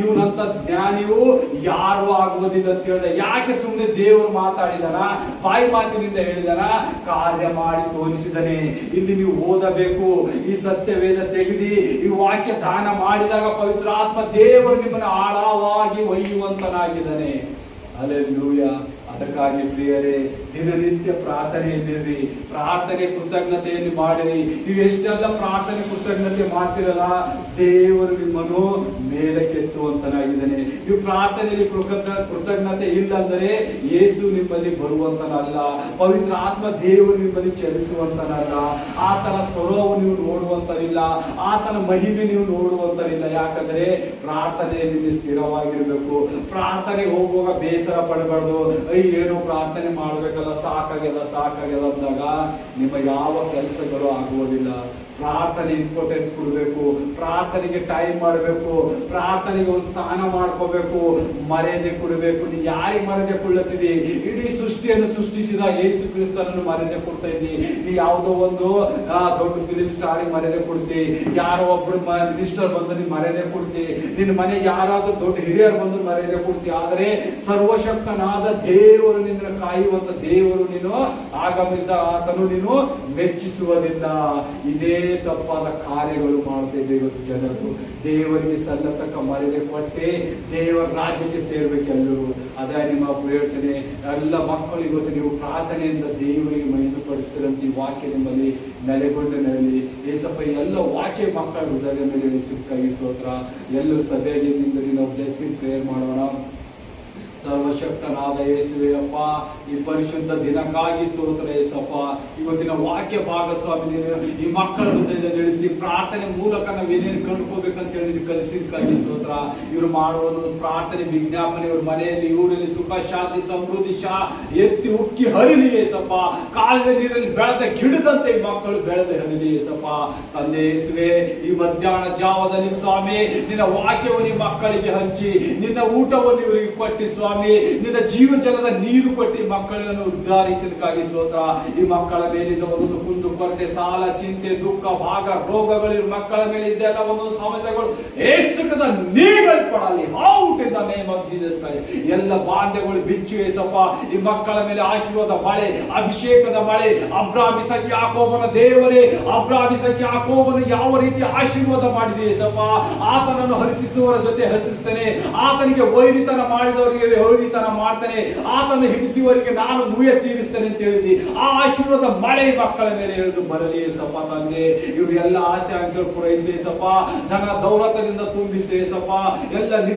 ಇವನಂತ ಜ್ಞಾನಿಯು ಯಾರು ಆಗುವುದಿಲ್ಲ ಅಂತ ಹೇಳಿದ. ಯಾಕೆ ಸುಮ್ಮನೆ ದೇವರು ಮಾತಾಡಿದನ, ಬಾಯಿ ಮಾತಿನಿಂದ ಹೇಳಿದನ, ಕಾರ್ಯ ಮಾಡಿ ತೋರಿಸಿದನೆ. ಇಲ್ಲಿ ನೀವು ಓದಬೇಕು, ಈ ಸತ್ಯವೇದ ತೆಗೆದಿ ಈ ವಾಕ್ಯ ದಾನ ಮಾಡಿದಾಗ ಪವಿತ್ರಾತ್ಮ ದೇವರು ನಿಮ್ಮನ್ನು ಆಳವಾಗಿ ಒಯ್ಯುವಂತನಾಗಿದ್ದಾನೆ. ಹಲ್ಲೆಲೂಯಾ. ಅದಕ್ಕಾಗಿ ಪ್ರಿಯರೇ, ದಿನನಿತ್ಯ ಪ್ರಾರ್ಥನೆಯಲ್ಲಿರ್ರಿ, ಪ್ರಾರ್ಥನೆ ಕೃತಜ್ಞತೆಯಲ್ಲಿ ಮಾಡಿರಿ. ನೀವು ಎಷ್ಟೆಲ್ಲ ಪ್ರಾರ್ಥನೆ ಕೃತಜ್ಞತೆ ಮಾಡ್ತಿರಲ್ಲ, ದೇವರು ನಿಮ್ಮನ್ನು ಮೇಲಕ್ಕೆತ್ತುವಂತನಾಗಿದ್ದಾನೆ. ನೀವು ಪ್ರಾರ್ಥನೆಯಲ್ಲಿ ಕೃತಜ್ಞತೆ ಇಲ್ಲ ಅಂದರೆ ಯೇಸು ನಿಮ್ಮಲ್ಲಿ ಬರುವಂತನಲ್ಲ, ಪವಿತ್ರ ಆತ್ಮ ದೇವರು ನಿಮ್ಮಲ್ಲಿ ಚಲಿಸುವಂತನಲ್ಲ, ಆತನ ಸ್ವರವು ನೀವು ನೋಡುವಂತನಿಲ್ಲ, ಆತನ ಮಹಿಮೆ ನೀವು ನೋಡುವಂತನಿಲ್ಲ. ಯಾಕಂದ್ರೆ ಪ್ರಾರ್ಥನೆಯಲ್ಲಿ ಸ್ಥಿರವಾಗಿರ್ಬೇಕು. ಪ್ರಾರ್ಥನೆಗೆ ಹೋಗುವಾಗ ಬೇಸರ ಪಡಬಾರ್ದು, ಏನೋ ಪ್ರಾರ್ಥನೆ ಮಾಡ್ಬೇಕಲ್ಲ, ಸಾಕಾಗ್ಯದ ಅಂದಾಗ ನಿಮ್ಮ ಯಾವ ಕೆಲಸಗಳು ಆಗುವುದಿಲ್ಲ. ಪ್ರಾರ್ಥನೆ ಇಂಪಾರ್ಟೆನ್ಸ್ ಕೊಡಬೇಕು, ಪ್ರಾರ್ಥನೆಗೆ ಟೈಮ್ ಮಾಡಬೇಕು, ಪ್ರಾರ್ಥನೆಗೆ ಒಂದು ಸ್ನಾನ ಮಾಡ್ಕೋಬೇಕು, ಮರ್ಯಾದೆ ಕೊಡಬೇಕು. ನೀ ಯಾರಿಗೆ ಮರ್ಯಾದೆ ಕೊಡ್ಲತ್ತಿದಿ? ಇಡೀ ಸೃಷ್ಟಿಯನ್ನು ಸೃಷ್ಟಿಸಿದ ಯೇಸು ಕ್ರಿಸ್ತನನ್ನು ಮರ್ಯಾದೆ ಕೊಡ್ತಾ ಇದ್ದಿ. ನೀ ಯಾವುದೋ ಒಂದು ದೊಡ್ಡ ಫಿಲಿಂ ಸ್ಟಾರಿಗೆ ಮರ್ಯಾದೆ ಕೊಡ್ತಿ, ಯಾರೋ ಒಬ್ರು ಮಿನಿಸ್ಟರ್ ಬಂದು ನೀನ್ ಮರ್ಯಾದೆ ಕೊಡ್ತಿ, ನಿನ್ನ ಮನೆಗೆ ಯಾರಾದ್ರೂ ದೊಡ್ಡ ಹಿರಿಯರು ಬಂದು ಮರ್ಯಾದೆ ಕೊಡ್ತಿ. ಆದರೆ ಸರ್ವಶಕ್ತನಾದ ದೇವರು ನಿನ್ನ ಕಾಯುವಂತ ದೇವರು ನೀನು ಆಗಮಿಸಿದ ಆತನು ನೀನು ಮೆಚ್ಚಿಸುವುದಿಲ್ಲ. ಇದೇ ತಪ್ಪಾದ ಕಾರ್ಯಗಳು ಮಾಡ್ತೇವೆ ಇವತ್ತು ಜನರು. ದೇವರಿಗೆ ಸಲ್ಲತಕ್ಕ ಮರ್ಯಾದೆ ಕೊಟ್ಟೆ ದೇವರ ರಾಜ್ಯಕ್ಕೆ ಸೇರ್ಬೇಕೆಲ್ಲರೂ. ಅದೇ ನಿಮ್ಮ ಹೇಳ್ತೇನೆ, ಎಲ್ಲ ಮಕ್ಕಳು ಇವತ್ತು ನೀವು ಪ್ರಾರ್ಥನೆಯಿಂದ ದೇವರಿಗೆ ಮಹಿಮೆಪಡಿಸ್ತಿರಂತ ಈ ವಾಕ್ಯ ನಿಮ್ಮಲ್ಲಿ ನೆಲೆಗೊಂಡು ನೆರಳಿ. ಏಸಪ್ಪ ಎಲ್ಲ ವಾಕ್ಯ ಮಕ್ಕಳ ಹೃದಯದ ಮೇಲೆ ಸಿಕ್ಕಾಗಿ ಸ್ತೋತ್ರ. ಎಲ್ಲರೂ ಸಭೆಗೆ ನಿಂದು ನಾವು ಬ್ಲೆಸ್ಸಿಂಗ್ ಪ್ರೇಯರ್ ಮಾಡೋಣ. ಸರ್ವಶಕ್ತನಾದ ಯೇಸುವೆ ಅಪ್ಪ, ಈ ಪರಿಶುದ್ಧ ದಿನಕ್ಕಾಗಿ ಸ್ತೋತ್ರ ಯೇಸಪ್ಪ. ಇವತ್ತಿನ ವಾಕ್ಯ ಭಾಗಸ್ವಾಮಿ ನೀನು ಈ ಮಕ್ಕಳ ಹೃದಯದಲ್ಲಿ ಇಳಿಸಿ ಪ್ರಾರ್ಥನೆ ಮೂಲಕ ನಾವು ಏನೇನು ಕಂಡುಕೋಬೇಕಂತ ಹೇಳಿ ಕಲಿಸಿದಕ್ಕಾಗಿ ಸ್ತೋತ್ರ. ಇವರು ಮಾಡುವುದು ಪ್ರಾರ್ಥನೆ ವಿಜ್ಞಾಪನೆ, ಇವ್ರ ಮನೆಯಲ್ಲಿ ಇವರಲ್ಲಿ ಸುಖ ಶಾಂತಿ ಸಮೃದ್ಧಿ ಎತ್ತಿ ಉಕ್ಕಿ ಹರಿಲಿ ಯೇಸಪ್ಪ. ಕಾಲುವೆ ನೀರಲ್ಲಿ ಬೆಳೆದ ಗಿಡದಂತೆ ಈ ಮಕ್ಕಳು ಬೆಳೆದ ಹರಿಲಿ ಯೇಸಪ್ಪ. ತಂದೆ ಯೇಸುವೆ, ಈ ಮಧ್ಯಾಹ್ನ ಜಾವದಲ್ಲಿ ಸ್ವಾಮಿ ನಿನ್ನ ವಾಕ್ಯವನ್ನು ಈ ಮಕ್ಕಳಿಗೆ ಹಂಚಿ, ನಿನ್ನ ಊಟವನ್ನು ಇವರಿಗೆ ಕೊಟ್ಟಿ ಸ್ವಾಮಿ, ನಿನ್ನ ಜೀವ ಜಲದ ನೀರು ಕೊಟ್ಟು ಮಕ್ಕಳನ್ನು ಉದ್ಧಾರಿಸಿದಕ್ಕಾಗಿ ಸ್ತೋತ್ರ. ಈ ಮಕ್ಕಳ ಮೇಲಿದ್ದ ಒಂದೊಂದು ಕುಂದು ಕೊರತೆ, ಸಾಲ, ಚಿಂತೆ, ದುಃಖ, ಭಾಗ, ರೋಗಗಳು ಮಕ್ಕಳ ಮೇಲೆ ಇದೆಲ್ಲ ಒಂದೊಂದು ಸಮಸ್ಯೆಗಳು ಏಸುಕದ ನೀಗಲ್ಪಡಲಿ. Out in the name of Jesus Christ. ಎಲ್ಲ ಬಾಂಧವ್ಯಗಳು ಬಿಚ್ಚು ಏಸಪ್ಪ. ಈ ಮಕ್ಕಳ ಮೇಲೆ ಆಶೀರ್ವಾದ ಮಳೆ, ಅಭಿಷೇಕದ ಮಳೆ. ಅಬ್ರಾಹ್ಮ ಇಸಾಕ ಯಾಕೋಬನ ದೇವರೇ, ಅಬ್ರಾಹ್ಮ ಇಸಾಕ ಯಾಕೋಬನ ಯಾವ ರೀತಿ ಆಶೀರ್ವಾದ ಮಾಡಿದೆ ಏಸಪ್ಪ, ಆತನನ್ನು ಹರಿಸುವವರ ಜೊತೆ ಹರಿಸುತ್ತೇನೆ, ಆತನಿಗೆ ವೈರಿತನ ಮಾಡಿದವರಿಗೆ ವೈರಿತನ ಮಾಡ್ತಾನೆ, ಆತನ್ನು ಹಿಡಿಸುವವರಿಗೆ ನಾನು ಮುಯ್ಯ ತೀರಿಸ್ತೇನೆ ಅಂತ ಹೇಳಿದಿ. ಆ ಆಶೀರ್ವಾದ ಮಳೆ ಮಕ್ಕಳ ಮೇಲೆ ಎಳೆದು ಬರಲಿ ಏಸಪ್ಪ. ತಂದೆ ಇವರು ಎಲ್ಲ ಆಸೆ ಆಂಕ್ಷೆಗಳು ಪೂರೈಸಿ ಏಸಪ್ಪ. ಧನ ದೌಲತದಿಂದ ತುಂಬಿಸಿ ಏಸಪ್ಪ. ಎಲ್ಲ